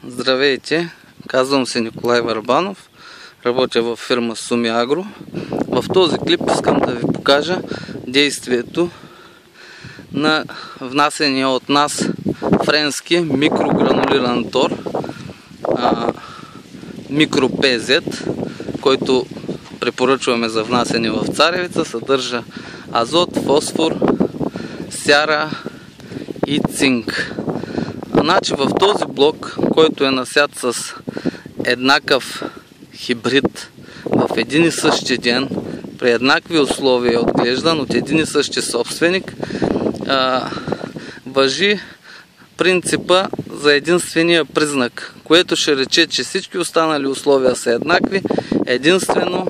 Здравейте, казвам се Николай Върбанов, работя във фирма Суми Агро. В този клип искам да ви покажа действието на внасения от нас френски микрогранулиран тор Micro PZ, който препоръчваме за внасяне в царевица. Съдържа азот, фосфор, сяра и цинк. Значи в този блок, който е насят с еднакъв хибрид в един и същи ден, при еднакви условия, отглеждан от един и същи собственик, важи принципа за единствения признак, което ще рече, че всички останали условия са еднакви. Единствено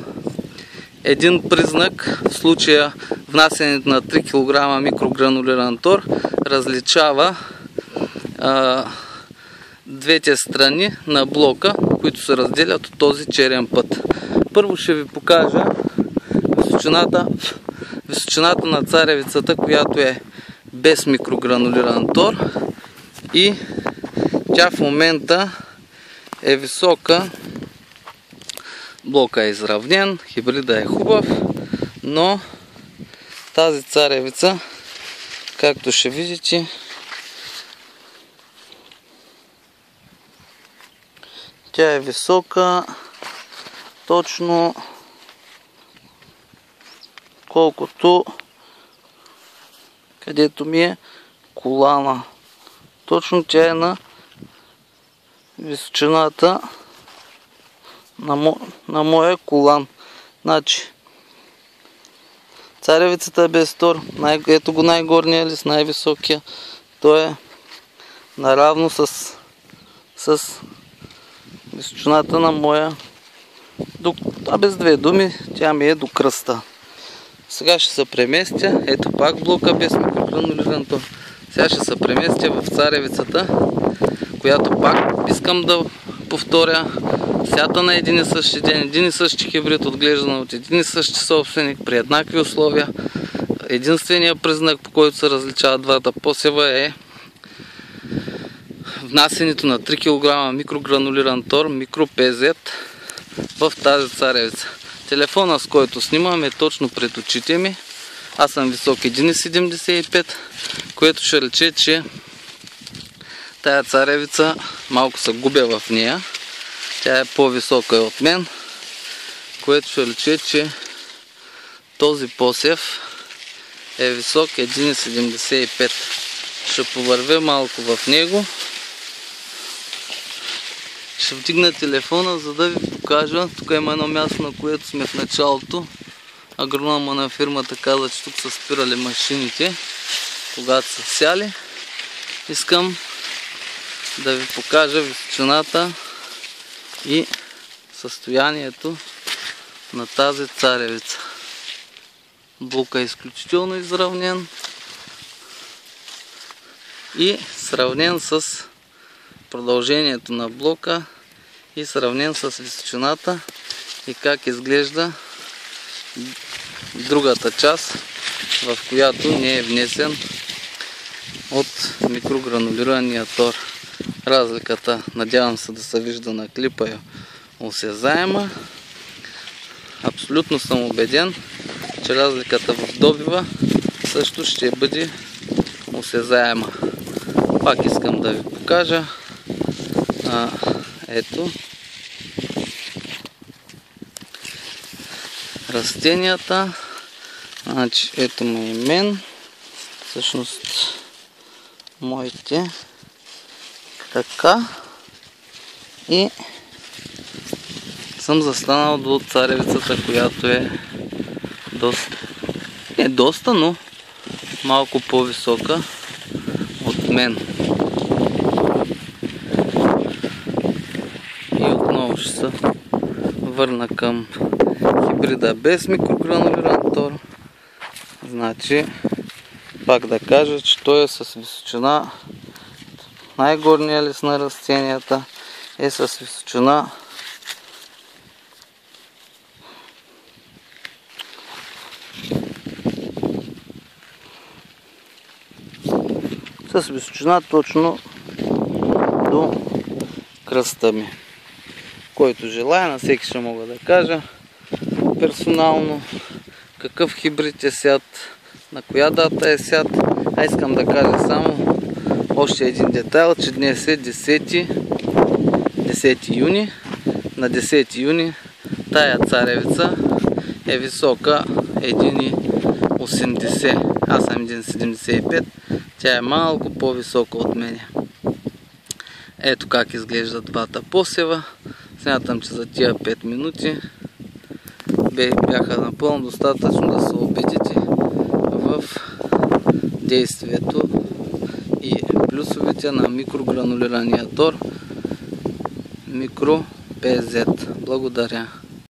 един признак, в случая внасянето на 3 кг микрогранулиран тор, различава двете страни на блока, които се разделят от този черен път. Първо ще ви покажа височината на царевицата, която е без микрогранулиран тор, и тя в момента е висока. Блока е изравнен, хибрида е хубав, но тази царевица, както ще видите, тя е висока точно колкото където ми е колана. Точно тя е на височината на моя колан. Значи, царевицата е без тор. Ето го най-горния лист, най-високия. Той е наравно с височината на моя. Без две думи, тя ми е до кръста. Сега ще се преместя. Ето пак блока без микрогранулиран тор. Сега ще се преместя в царевицата, която пак искам да повторя, сята на един и същи ден, един и същи хибрид, отглеждан от един и същи собственик, при еднакви условия. Единственият признак, по който се различават двата посева, е внасянето на 3 кг микрогранулиран тор Micro PZ в тази царевица. Телефона, с който снимам, е точно пред очите ми. Аз съм висок 1,75, което ще рече, че тая царевица малко се губя в нея. Тя е по-висока от мен, което ще рече, че този посев е висок 1,75. Ще повървя малко в него. Ще вдигна телефона, за да ви покажа. Тук има едно място, на което сме в началото. Агронома на фирмата каза, че тук са спирали машините, когато са сяли. Искам да ви покажа височината и състоянието на тази царевица. Блока е изключително изравнен и сравнен с продължението на блока и сравнен с височината и как изглежда другата част, в която не е внесен от микрогранулирания тор. Разликата, надявам се да се вижда на клипа, е осезаема. Абсолютно съм убеден, че разликата в добива също ще бъде осезаема. Пак искам да ви покажа. Ето растенията. Значи, ето ме и мен. Всъщност моите крака. И съм застанал до царевицата, която е доста, не доста, но малко по-висока от мен. И отново ще се върна към хибрида без микрогранулиран тор. Значи, пак да кажа, че той е с височина, най-горния лист на растенията е с височина точно до кръста ми. Който желая, на всеки ще мога да кажа персонално какъв хибрид е сят, на коя дата е сят. А искам да кажа само още един детайл, че днес е 10 юни. На 10 юни тая царевица е висока 1,80. Аз съм 1,75. Тя е малко по-висока от мене. Ето как изглеждат двата посева. Смятам, че за тия 5 минути бяха напълно достатъчно да се убедите в действието и плюсовете на микрогранулирания тор Micro PZ. Благодаря.